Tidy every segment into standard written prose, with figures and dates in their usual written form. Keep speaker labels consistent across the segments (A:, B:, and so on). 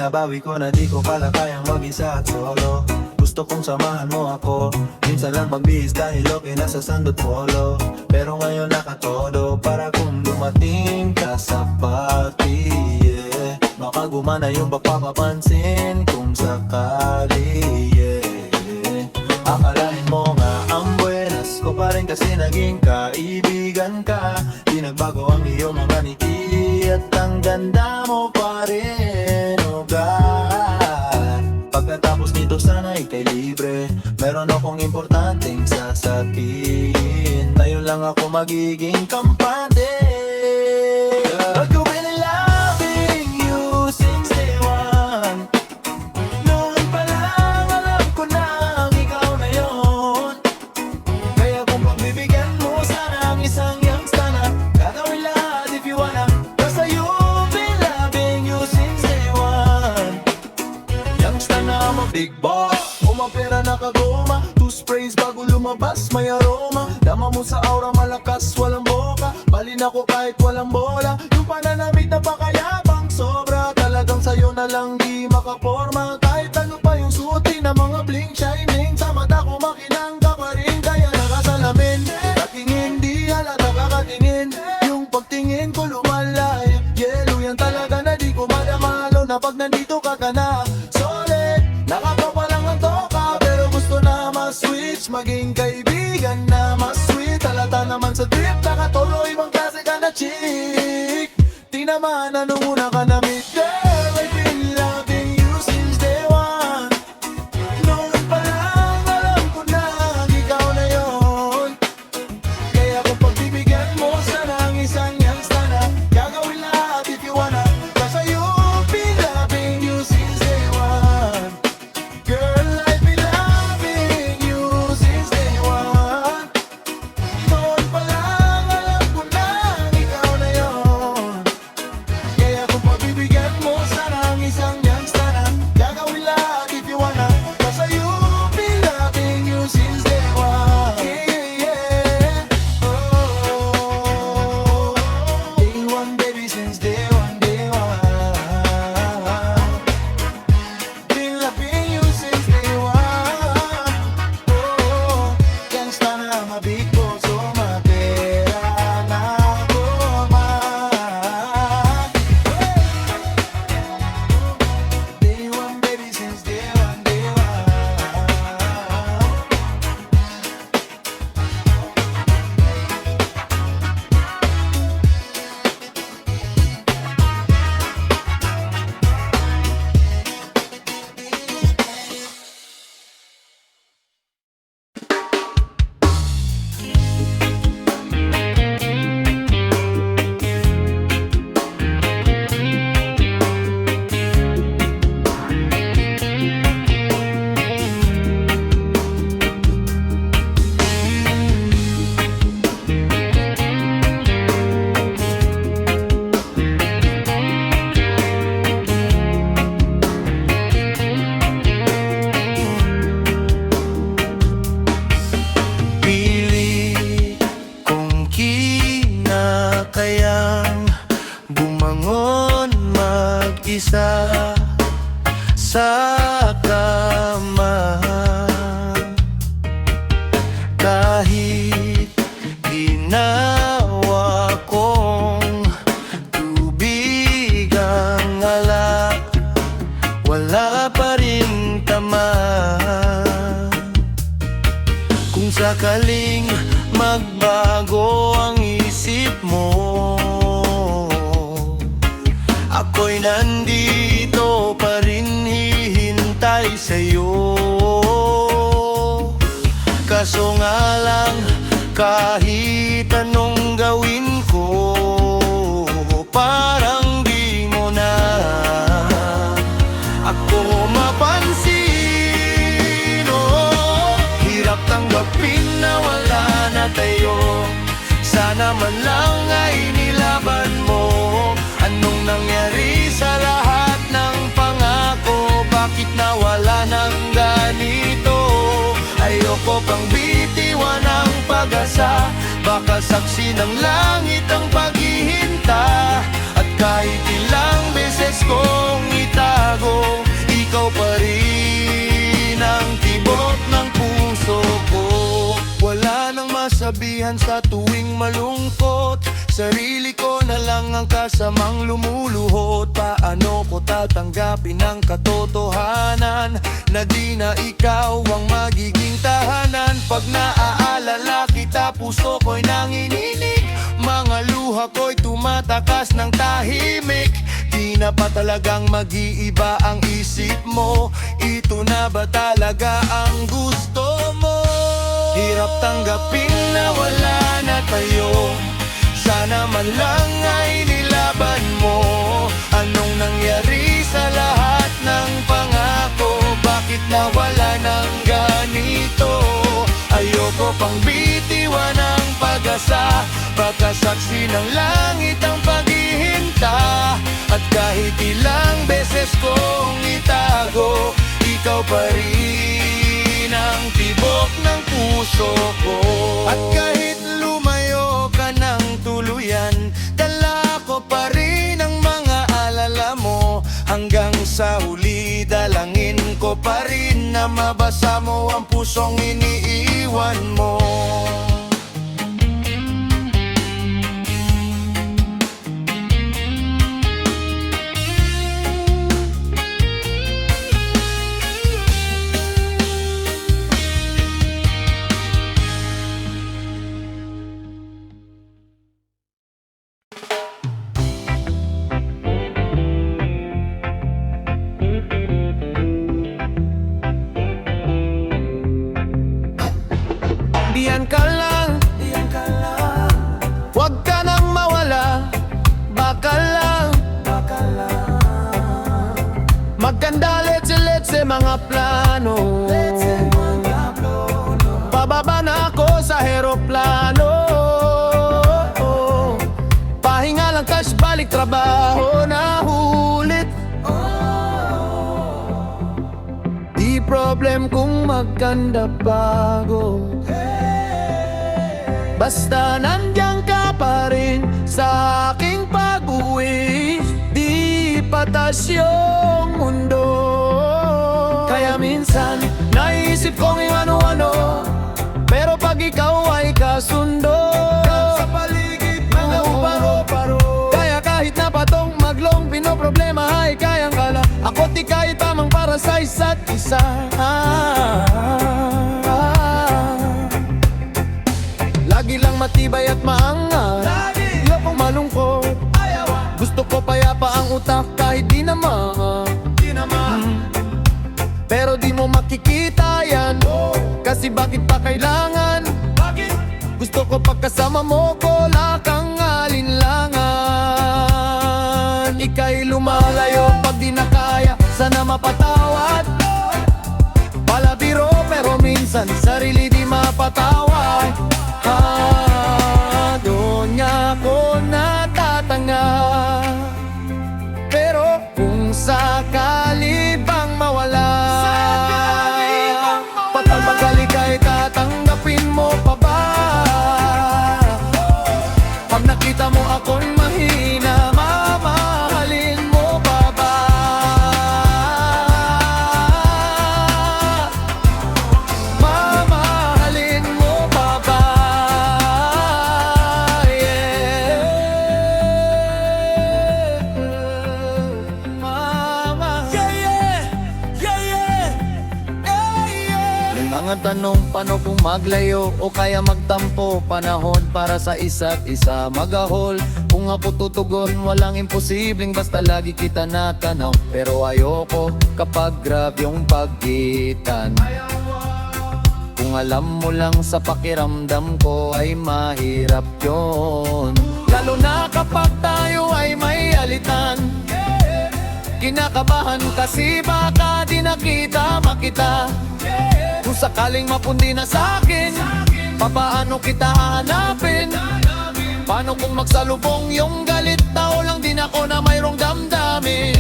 A: binabawi ko na di ko pala kayang mag-isa at solo. Gusto kong samahan mo ako, minsan lang magbihis dahil okay na sa sandot polo. Pero ngayon nakatodo para kung dumating ka sa party, yeah. Baka gumana yung pagpapapansin kung sakali, yeah. Akalain mo nga ang buenas ko pa rin kasi naging kaibigan ka. Di nagbago ang iyong mga ngiti at ang ganda mo pa rin, oh God. Pagkatapos nito sana ika'y libre, meron akong importanteng sasabihin. Tayo lang ako magiging kampante. I've been loving you since day one. Noon pa lang alam ko na ikaw na yun. Kaya kung pagbibigyan mo sana ang isang youngster na gagawin lahat if you wanna. Basta you've been loving you since day one. Youngster na mo big boss, umapera na kagoma. Two sprays bago lumabas may aroma. Dama mo sa aura malakas walang boka. Balin ako kahit walang bola. Yung pananamit na pakayabang sobra. Talagang sa'yo na lang di makaporma. Kahit ano pa yung suotin na mga bling shining. Sa mata ko makinang ka pa rin. Kaya nakasalamin, katingin di halata kakatingin. Yung pagtingin ko lumalay. Yellow yan talaga na di ko madamalo. Na pag nandito ka ka na solid, nakapapa lang ang toka. Pero gusto na ma-switch, maging kaibigan na mas sweet. Halata naman sa trip, nakatolo ibang klase ka na chick. Di naman anong una ka na meet. Girl, I've been loving you since day one. Noon pa lang alam ko na ikaw na yun. Kaya kung pagbibigyan mo sana ang isang youngster na gagawin lahat if you wanna. Kasi you've been loving you since day one. Girl, I've been loving you since day one. Noon pa lang alam ko na ikaw na yun. Kaya kung pagbibigyan mo sana ang isang youngster na gagawin lahat if you wanna. Kasi you've been loving you since day one. Yeah, yeah. Oh, day one baby since day one, day one. Been loving you since day one. Oh, gangsta na mabig ko, so mapera na goma. Day one baby since day one, day one. Pili kong kinakayang bumangon mag-isa sa kama. Kahit ginawa kong tubig ang alak, wala pa rin tama. Kung sakaling magbago ang isip mo, ako'y nandito pa rin hihintay sa'yo. Kaso nga lang, kahit anong gawin ko, parang di mo na ako mapansin. Oh, hirap tanggapin na wala na tayo. Sana man lang ay nilaban mo. Anong nangyari sa lahat ng pangako? Bakit nawala ng ganito? Ayoko pang bitiwan ang pag-asa. Baka saksi ng langit ang paghihinta. At kahit ilang beses kong itago, nagbago, ikaw pa rin ang tibok ng puso ko. Wala nang masabihan sa tuwing malungkot, sarili ko na lang ang kasamang lumuluhod. Paano ko tatanggapin ang katotohanan na di na ikaw ang magiging tahanan? Pag naaalala kita, puso ko'y nanginginig, mga luha ko'y tumatakas ng tahimik. Di na pa talagang mag-iiba ang isip mo, ito na ba talaga ang gusto mo? Hirap tanggapin na wala na tayo, sana man lang ay nilaban mo. Anong nangyari sa lahat ng pangako? Bakit nawala ng ganito? Ayoko pang bitiwan ang pag-asa, baka saksi ng langit ang paghihinta. At kahit ilang beses kong itago, ikaw pa rin ang tibok ng puso ko. At kahit lumayo ka ng tuluyan, dala ko pa rin ang mga alala mo. Hanggang sa huli, dalangin ko pa rin na mabasa mo ang pusong iniiwan mo. Diyan ka lang, huwag ka nang mawala, baka lang magkanda letse mga plano. Pababa na ako sa aeroplano, pahinga lang cash, balik trabaho na ulit. Di problem kung magkanda bago, basta nandiyan ka pa rin sa aking pag-uwi. Di patas yung mundo, kaya minsan naisip kong yung ano-ano, pero pag ikaw ay kasundo, sa paligid mga paro-paro. Kaya kahit na patong maglong, pinoproblema ay kayang kala. Ako't ika'y tamang para sa isa't isa. Lagi lang matibay at maangat, ayokong malungkot, gusto ko payapa ang utak kahit di naman. Pero di mo makikita yan, kasi bakit pa kailangan? Gusto ko pagkasama mo ko, wala kang alinlangan. Ika'y lumalayo pag di na kaya, sana mapatawad. Palabiro pero minsan sarili di mapatawad. Doon niya ako natatanga, pero kung sakali bang mawala, patabagali ka'y tatanggapin mo pa ba? Pag nakita mo ako'y mahina, mamahalin mo pa ba? Mamahalin mo pa ba? Mga tanong, paano kung maglayo o kaya magtampo? Panahon para sa isa't isa magahol. Kung ako tutugon, walang imposibleng, basta lagi kita natanaw. Pero ayoko kapag grab yung pagitan. Kung alam mo lang sa pakiramdam ko ay mahirap yun, lalo na kapag tayo ay may alitan. Kinakabahan kasi baka di nakita makita. Kung sakaling mapundi na sa'kin, papaano kita hahanapin? Paano kung magsalubong yung galit? Tao lang din ako na mayroong damdamin.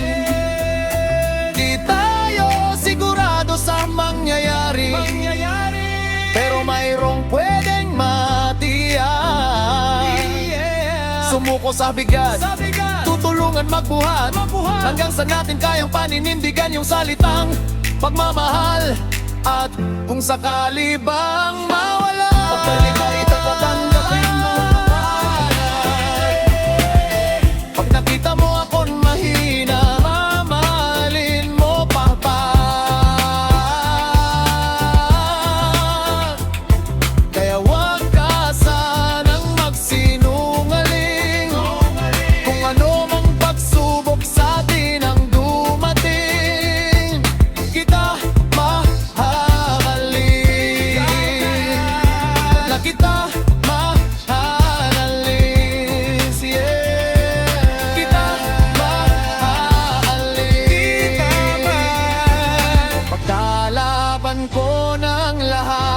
A: Di tayo sigurado sa mangyayari, pero mayroong pwedeng matiyak. Sumuko sa bigat, tutulong tulungan magbuhat hanggang sa natin kayang paninindigan yung salitang pagmamahal. At kung sakali bang mawala, pagdalik ay tatanggapin mo. Pag nakita mo ako'y mahina, mamahalin mo pa ba? Kaya wag ka sanang magsinungaling. Kung ano mang pagsubok sa atin ang dumating, kita mahalin. Na kita mahalin, yeah. Kita mahalin. Pagkalaban ko ng lahat.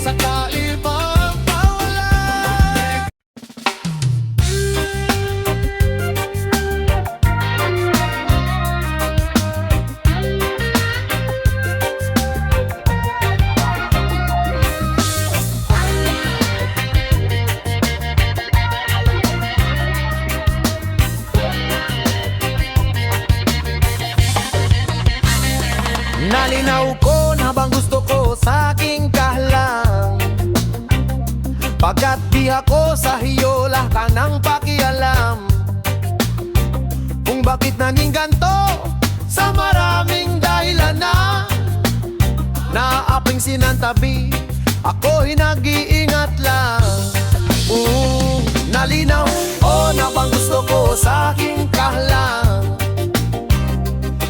A: Sakali bang mawala, nalinaw ko na bang gusto ko sa aking kahlang. Pagkat di ako sa iyo, wala ka ng pakialam. Kung bakit naging ganto, sa maraming dahilan na naaping sinantabi, ako'y nag-iingat lang. Nalinaw ko na bang gusto ko sa aking kahlang.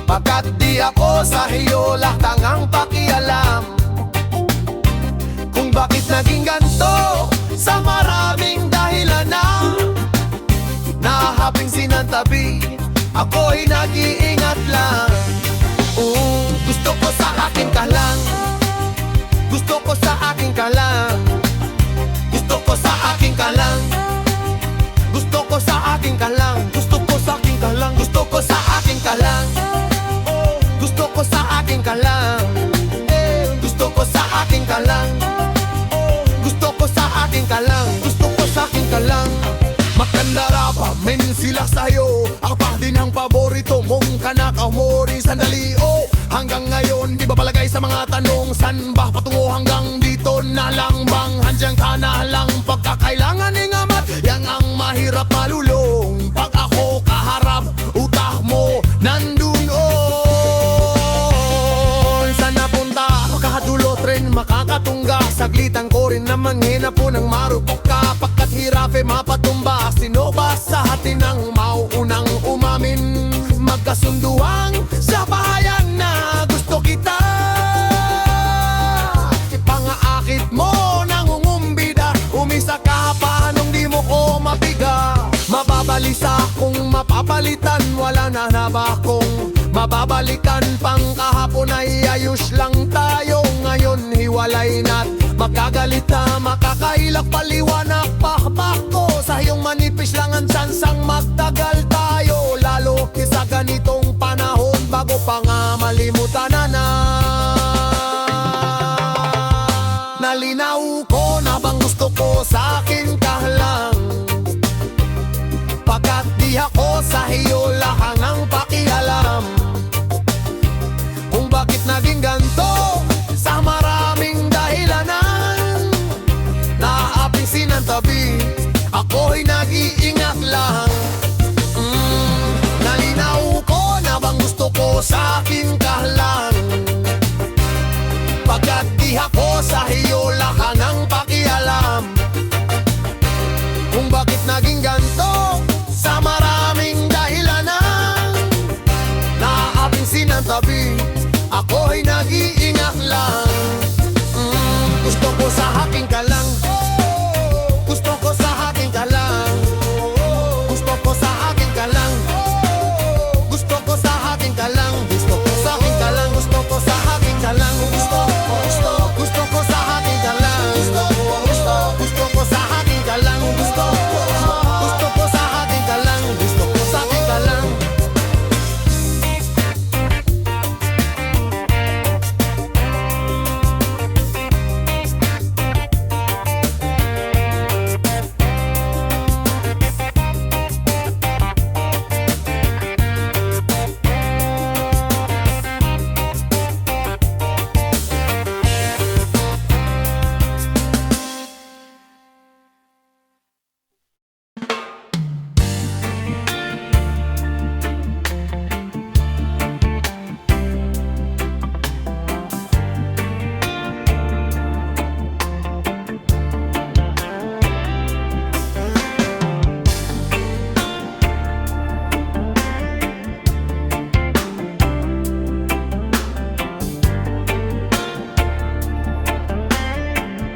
A: Pagkat di ako sa iyo, wala kang ang pakialam. Kung bakit naging ganto, sa maraming dahilan na nahabing sinantabi, ako'y nag-iingat lang. Gusto ko sa aking kahlang, gusto ko sa aking kahlang, gusto ko sa aking kahlang, gusto ko sa aking kahlang, gusto ko sa aking kahlang, gusto ko sa aking kahlang, gusto ko sa aking kahlang, gusto ko sa aking kahlang, gusto ko sa aking kahlang, gusto ko sa aking kahlang. Makandara pa men sila sa'yo, ako pa din ang paborito mong kanakaumori. Sandali hanggang ngayon di ba palagay sa mga tanong, san ba patungo hanggang dito na lang bang? Handyan ka na lang pagkakailangan ng amat, yang ang mahirap malulong. Pag ako kaharap, utak mo nandun saan napunta, makakadulot rin makakatungga. Saglitan ko rin naman hinapo ng marupok ka. Pagkat hirap mapatumba, sino ba sa atin ang mauunang umamin? Magkasunduang sa bahayan na gusto kita. Ipangaakit mo nangungumbida, umisa ka paanong di mo ko mabiga. Mababalisa kung mapapalitan, wala na ba kung mababalikan. Pang kahapon ay ayos lang tayo, ngayon hiwalay na't magkagalit na. Makakailak paliwanag pakpak ko, sa iyong manipis lang ang sansang magtagal tayo. Lalo kisa ganitong panahon, bago pa nga malimutan na. Nalinaw ko na bang gusto ko sa akin kahlang. Pagkat di ako sa iyo, lakang ang pakialam. Kung bakit naging ganto, sa maraming dahilanan, naaping sinantabi, ako'y nag-iingat lang. Nalinaw ko na bang gusto ko sa akin kahlang. Pagkat di ako sa iyo, lakang ang pakialam. Kung bakit naging ganto, sa maraming dahilanan, naaping sinantabi, ako'y nag-iingat lang. Gusto ko sa aking kahlang, gusto ko sa aking kahlang, gusto ko sa aking kahlang, gusto ko sa aking kahlang, gusto ko sa aking kahlang, gusto ko sa aking kahlang, gusto ko sa aking kahlang, gusto ko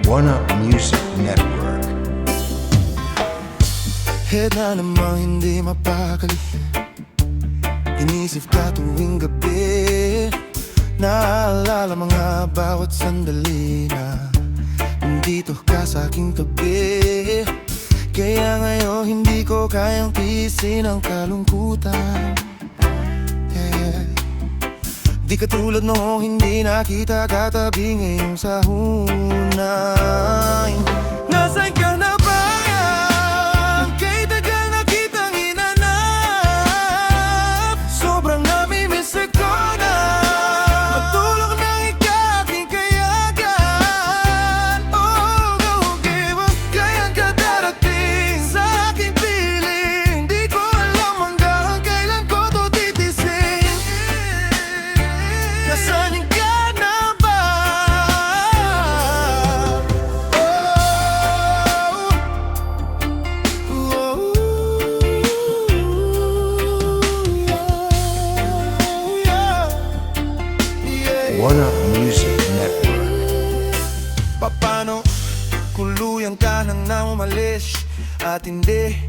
B: One Up Music Network.
C: Head na namang hindi mapakali, inisip ka tuwing gabi. Naalala mga bawat sandali na nandito ka sa aking tabi. Kaya ngayon hindi ko kayang tiisin ang kalungkutan. Di katulad noong hindi nakita katabi ngayong sa hunay. Nasaan ka na ba? Kay tagal na kitang hinanap. Sobrang namimiss ako na matulog ng ikaking kayagan. Oh, okay, wag kayang ka darating sa aking piling. Di ko alam hanggang kailan ko to titisin. Nasaan ka na ba?
B: One Up Music Network.
C: Paano kung luyang ka nang umalis at hindi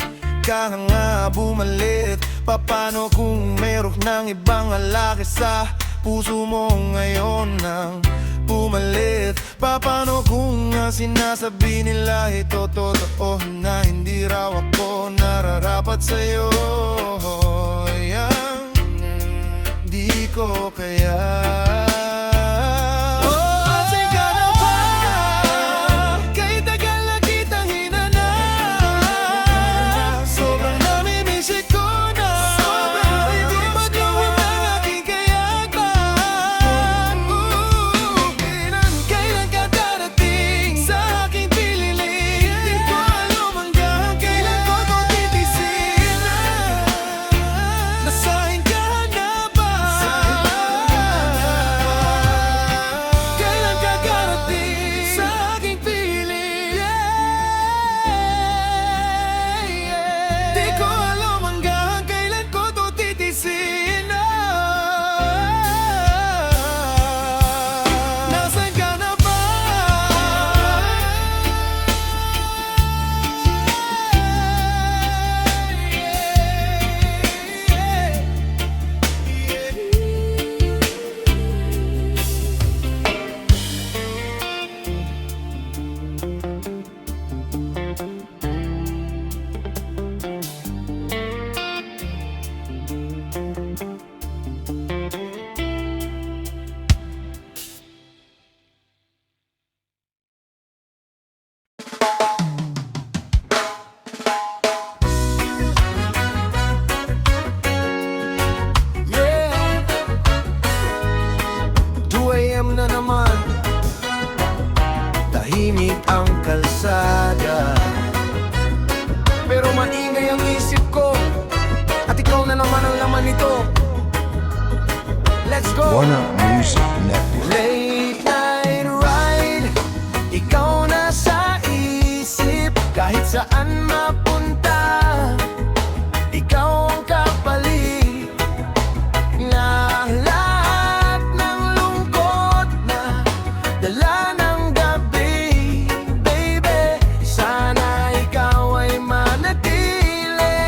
C: ka na nga bumalik? Paano kung meron ng ibang lalaki sa puso mo ngayon nang pumalit? Paano kung nga sinasabi nila ito totoo na hindi raw ako nararapat sa'yo? Yang di ko kaya. Na naman, tahimik ang kalsada, pero maingay ang isip ko, at ikaw na naman ang laman nito. Let's go!
B: One Up Music Network.
C: Late night ride, ikaw na sa isip, kahit saan mapunta, ikaw ang kapalit na lahat ng lungkot na dala ng gabi. Baby, sana ikaw ay manatili.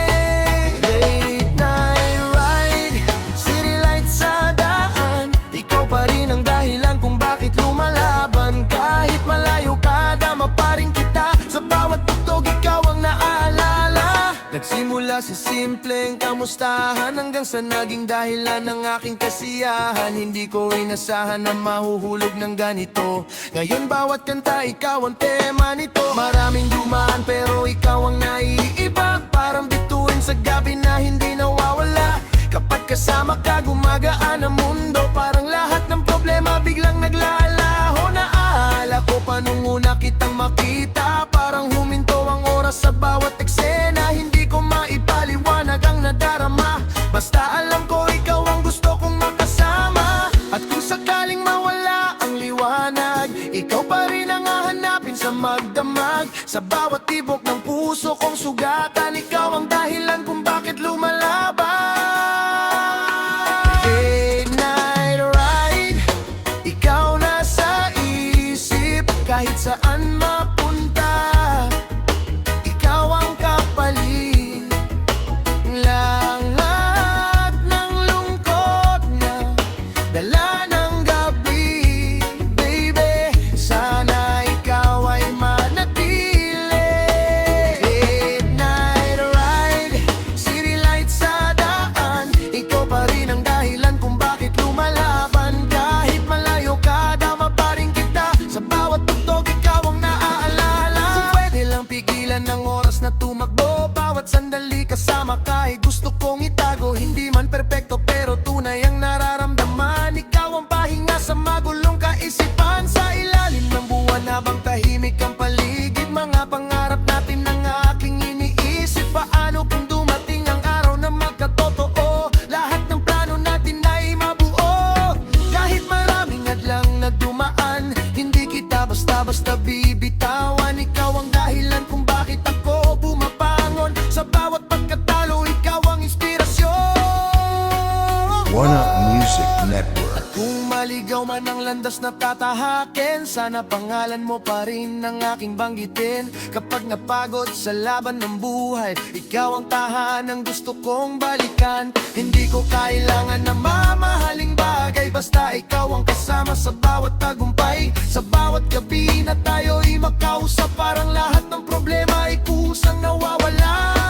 C: Late night ride, city lights sa daan, ikaw pa rin ang dahilan kung bakit lumalaban. Kahit malayo ka, dama pa rin kita, sa bawat tugtog ikaw ang naaalala. Nagsimula sa simpleng kamustahan hanggang sa naging dahilan ng aking kasiyahan. Hindi ko inasahan na mahuhulog ng ganito. Ngayon bawat kanta ikaw ang tema nito. Maraming dumaan pero ikaw ang naiiba, parang bituin sa gabi na hindi nawawala. Kapag kasama ka gumagaan ang mundo, parang lahat ng problema biglang naglalaho. Naaalala ko pa nung una kitang makita, parang huminto ang oras sa bawat eksena. Hindi ko maipaliwanag ang nadarama, basta alam ko ikaw ang gusto kong makasama. At kung sakaling mawala ang liwanag, ikaw pa rin ang hahanapin sa magdamag. Sa bawat tibok ng puso kong sugatan, ikaw ang dahilan kung bakit lumalaban. Kahit saan dala ng gabi. Baby, sana ikaw ay manatili. Late night ride, city lights sa daan. Ikaw pa rin ang dahilan kung bakit lumalaban. Kahit malayo ka, dama pa rin kita. Sa bawat tugtog, ikaw ang naaalala. Kung pwede lang pigilan ng oras na tumakbo, bawat sandali kasama ka ay gusto kong itago. Hindi man perpekto pero tunay ang nararamdaman. Ikaw ang pahinga sa magulong kaisipan. Sa ilalim ng buwan habang tahimik ang paligid, mga pangarap natin ang aking iniisip. Paano kung dumating ang araw na magkatotoo, lahat ng plano natin ay mabuo. Kahit maraming hadlang na dumaan, hindi kita basta-basta bibitawan. Ikaw ang dahilan kung bakit ako bumabangon. Sa bawat pagkatalo, ikaw ang inspirasyon.
B: One Up Music Network.
C: Kung maligaw man ang landas na tatahakin, sana pangalan mo pa rin ang aking banggitin. Kapag napagod sa laban ng buhay, ikaw ang tahanang gusto kong balikan. Hindi ko kailangan ng mamahaling bagay, basta ikaw ang kasama sa bawat tagumpay. Sa bawat gabi na tayo'y makausap, parang lahat ng problema ay kusang nawawala.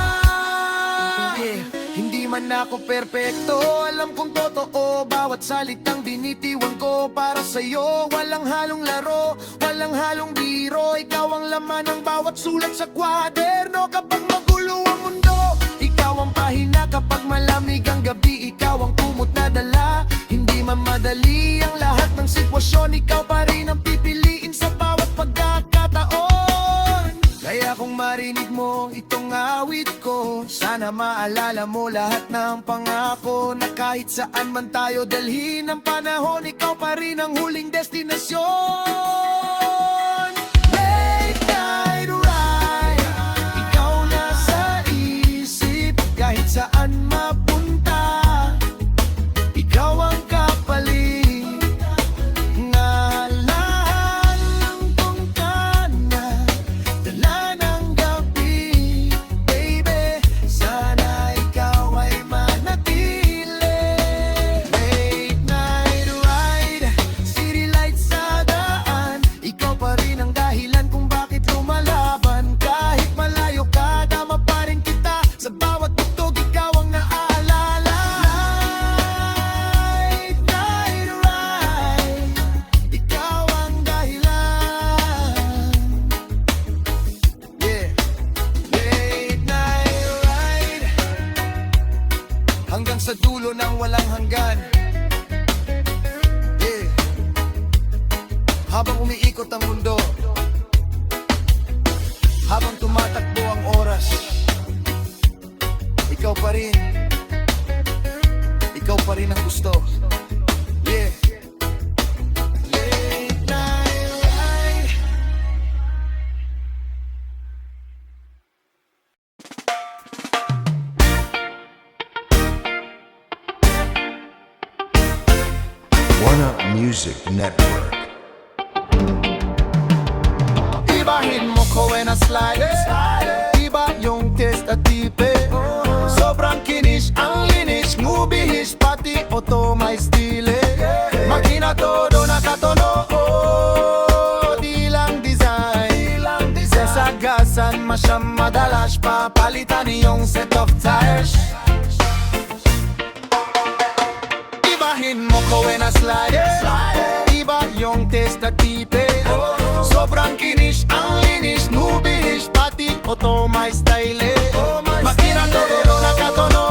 C: Hindi man ako perpekto, alam kong totoo. Bawat salitang binitiwan ko para sa'yo. Walang halong laro, walang halong biro. Ikaw ang laman ng bawat sulat sa kwaderno. Kapag magulo ang mundo, ikaw ang pahina. Kapag malamig ang gabi, ikaw ang kumot na dala. Hindi man madali ang lahat ng sitwasyon, ikaw pa rin ang pipiliin sa bawat pagkakataon. Kaya kung marinig mo itong awit ko, sana maalala mo lahat ng pangako. Na kahit saan man tayo dalhin ang panahon, ikaw pa rin ang huling destinasyon. Late night ride, ikaw na sa isip. Kahit saan mapunta, ikaw ang kapalit. Ngalahan ng tungkana, dala ng gabi. Baby, sana ikaw ay manatili. Late night ride, city lights sa daan. Ikaw pa rin ang dahilan kung bakit lumalaban. Kahit malayo ka, dama pa rin kita. Sa bawat tugtog, ikaw ang naaalala. Late night ride, ikaw ang dahilan. Yeah. Late night ride, hanggang sa dulo ng walang hanggan. Yeah. Habang umiikot ang mundo, habang tumatakbo ang oras, ikaw pa rin. Ikaw pa rin ang gusto. Yeah. Late night ride.
B: One Up Music Network.
C: Ibahin mo ko when I slide it. Iba yung taste at tipe. Sobrang kinis, ang linis. Ngubihis, pati oto may stile. Makina todo nakatono. Di lang design. Sesagasan masyam madalas. Papalitan yung set of tires. Ibahin mo ko when I slide it. Iba yung taste at tipe. Sobrang kinis, ang linis. Nubihis, pati oto may style. Makina todo nakatono.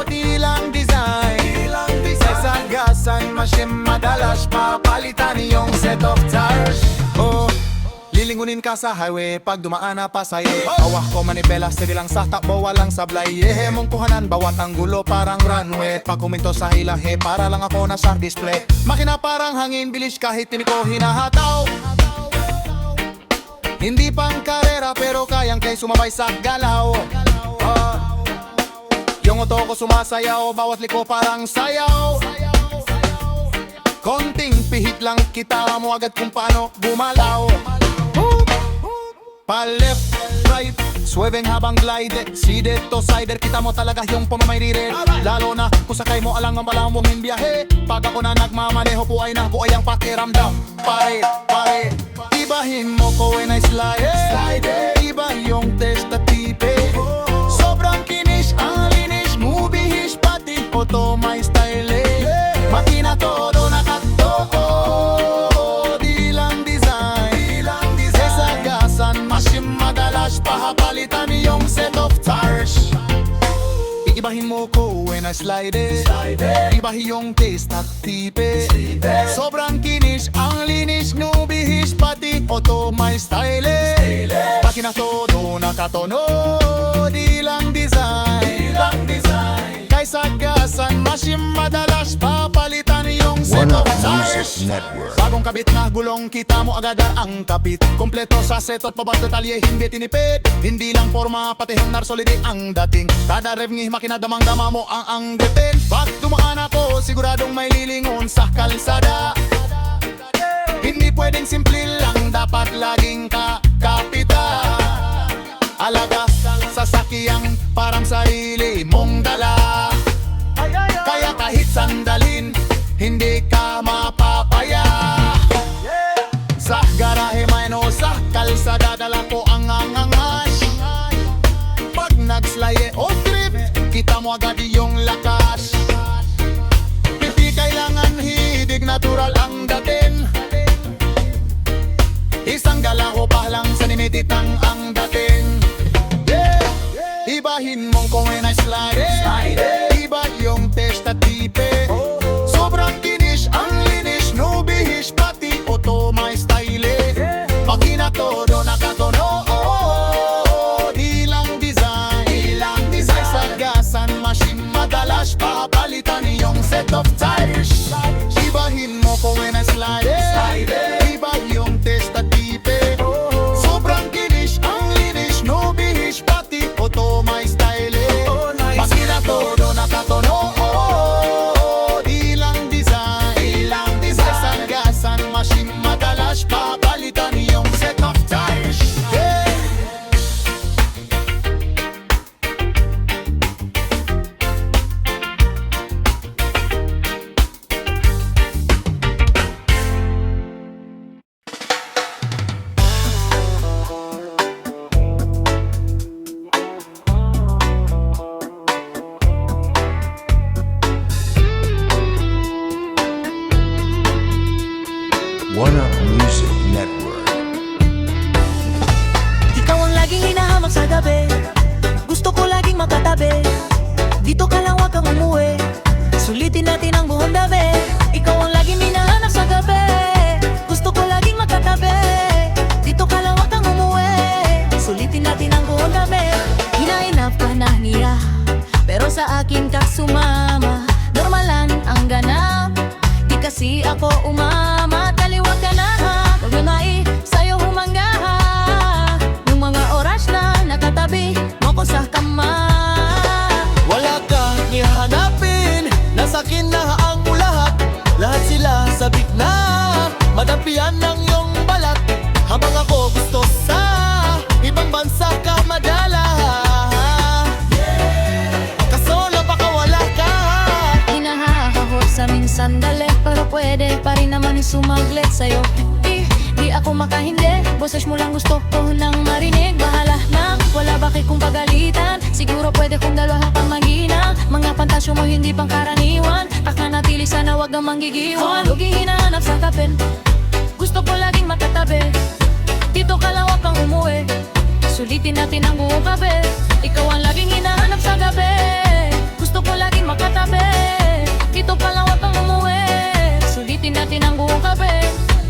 C: Di lang design. Sesagasan masyam madalas. Papalitan yung set of tires. Lilingunin ka sa highway pag dumaan na pasay. Awak ko manipela, steady lang sa takbo, walang sablay. Mong kuhanan, bawat ang gulo parang runway. Pag kuminto sa hilahe, para lang ako na sa display. Makina parang hangin, bilis kahit hindi ko hinahataw. Hindi pang karera pero kayang kay sumabay sa galaw. Yung oto ko sumasayaw, bawat liko parang sayaw. Konting pihit lang kita mo agad kung paano gumalaw. Pa left, right, Swerving habang glide, seated to sider, kita mo talaga yung pamamayrire. Lalo na kung sakay mo alang ang balang mong hinbiyahe. Pag ako na nagmamaneho, buhay na buhay ang pakiramdam. Pare, pare, ibahin mo ko when I slide. Iba yung test at tipe. Sobrang kinis, ang linis, movie-ish, pati photo, my style. Makina todo nakatoko, di lang design. Sesagasan, machine madalas, pahapalitan yung set of tires. Ibahin mo ko when I slide. Ibahin yung taste at tipe. Sobrang kinis, ang linis, nubihis, pati auto, my style. Makina todo nakatono, di lang design. Kaysa gasan, machine madalas, papalitan yung set
B: One
C: of
B: Up
C: tires.
B: Music Network.
C: Bagong kabit na gulong, kita mo agad ang kapit. Kompleto sa setot, pabag detalye, hindi tinipid. Hindi lang forma, pati hangnar solide ang dating. Kada rev ngi makina, damang-dama mo ang anggitin. Pag dumaan ako, siguradong may lilingon sa kalsada. Hindi pwedeng simple lang, dapat laging kakapita. Alaga sa sakyang parang sarili mong dala. Kaya kahit sandalin, hindi ka mapapaya. Sa garahe man o sa kalsada, dala ko ang angangas. Pag nagslaye o trip, kita mo agad yung lakas. Hindi kailangan hidig, natural ang dating. Isang galaho pa lang sa nimititang ang dating. Ibahin mong kung when I slide. Iba yung test at tipe. Sobrang kinis, ang linis, nubihis, pati auto, my style. Makina todo nakatono, di lang design. Sagasan, machine madalas, papalitan yung set of tires. Ibahin mo ko when I slide. Iba yung test at tipe. Sobrang kinis, ang linis, nubihis, pati auto, my style. Makina todo nakatono, di lang design. Sagasan, machine madalas, papalitan yung set of tires.
B: One Up Music Network.
D: Ikaw ang laging hinahamak sa gabi. Gusto ko laging makatabi. Dito ka lang, wag kang umuwi. Sulitin natin ang buong gabi. Ikaw ang laging hinahanap sa gabi. Gusto ko laging makatabi. Dito ka lang, wag kang umuwi. Sulitin natin ang buong gabi. Hinahinap ka na niya, pero sa akin ka sumama. Normalan ang ganap, di kasi ako umama. Taliwag ka na ha, huwag mo na sa'yo humanga. Yung mga oras na nakatabi mo ko sa kama.
C: Wala kang ihanapin, nasa akin na ang lahat. Lahat sila sabik na, madampian ng iyong balat. Habang ako gusto sa ibang bansa ka madala. Kasolo baka wala ka.
D: Hinahahahot sa minsan dali, pero pwede pa rin naman sumaglit sa'yo. Di ako makahindi, boses mo lang gusto ko nang marinig. Bahala na, wala bakit kung pagalitan. Siguro pwede kung dalawa pang magina. Mga pantasyo mo hindi pang karaniwan. Pakanatili sana wag kang manggigiwan. Lugi hinahanap sa kapin, gusto ko laging makatabi. Dito ka lang, wag kang umuwi. Sulitin natin ang buong gabi. Ikaw ang laging hinahanap sa gabi. Gusto ko laging makatabi. Dito ka lang, wag kang umuwi. Sulitin natin ang buong gabi.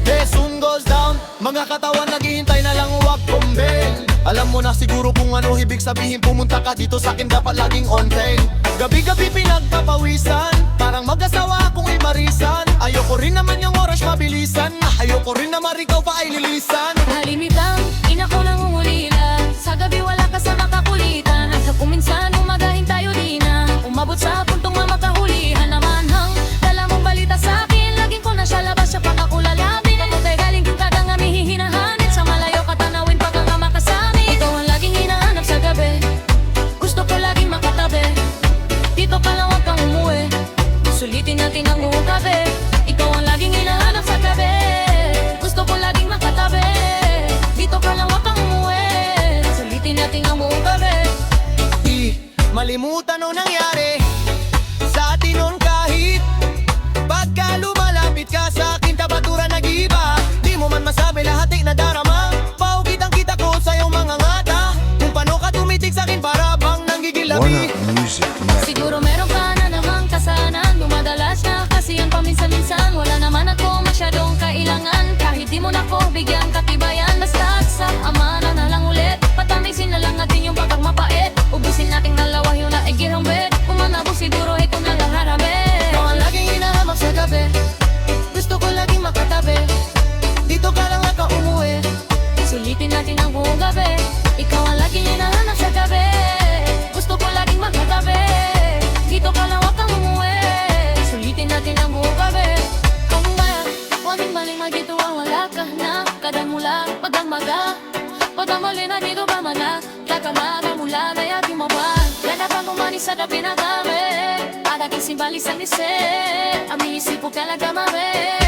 C: The sun goes down, mga katawan naghihintay na lang wag kumbel. Alam mo na siguro kung ano ibig sabihin, pumunta ka dito sa akin, dapat laging on time. Gabi-gabi pinagpapawisan, parang mag-asawa akong imarisan. Ayoko rin naman yung oras mabilisan, ayoko rin na marigaw pa ay lilisan.
D: Halimikang, ina ko nang umulila. Sa gabi wala ka sa makakulitan. At kung minsan umagahin tayo di na umabot sa puntong mamakahulihan naman hang dala mong balita sa akin. Laging ko na siya labas siya pakakulalabin. Pagkutay galing kung kadang aming hihinahanin. Sa malayo katanawin pag ang makasami. Ikaw ang laging hinahanap sa gabi. Ikaw ang laging hinahanap sa gabi. Gusto ko laging makatabi. Dito ka lang wag kang umuwi. Sulitin natin ang buong gabi.
C: Di malimutan o nangyari sa atin noon kahit pagka lumalapit ka sa akin tabaturan nag-iiba. Di mo man masabi lahat ay nadarama. Paugit ang kita ko sa iyong mga ngata. Kung paano ka tumitig sa akin para bang nanggigilabi.
B: One Up Music Network.
D: Siguro meron ka na namang kasanan. Dumadalas na kasi yan paminsan-minsan. Wala naman ako masyadong kailangan. Kahit di mo na ko bigyan katibayan. Basta sa amana na lang ulit. Patamisin na lang natin yung pagkang mapait. Ubusin nating dalawa yung naigirang bed. Kung manabo siguro ito na lang harapin.
C: Ikaw ang laging hinahamag sa gabi. Gusto ko laging makatabi. Dito ka lang ako umuwi.
D: Sulitin natin ang buong gabi. Ikaw ang laging hinahanap sa gabi. Gusto ko laging magkatabi. Dito ka lang wag kang umuwi. Sulitin natin ang buong gabi. Kung ba, huwaging maling dito ang wala ka na. Kadang mula, pagdamaga. Pagdamali na dito ba mana. Kakamaga mula na yakin mo ba. Yan na pang umani sa gabi na dami. At aking simbali sa nise. Ang isip ko talaga mabe.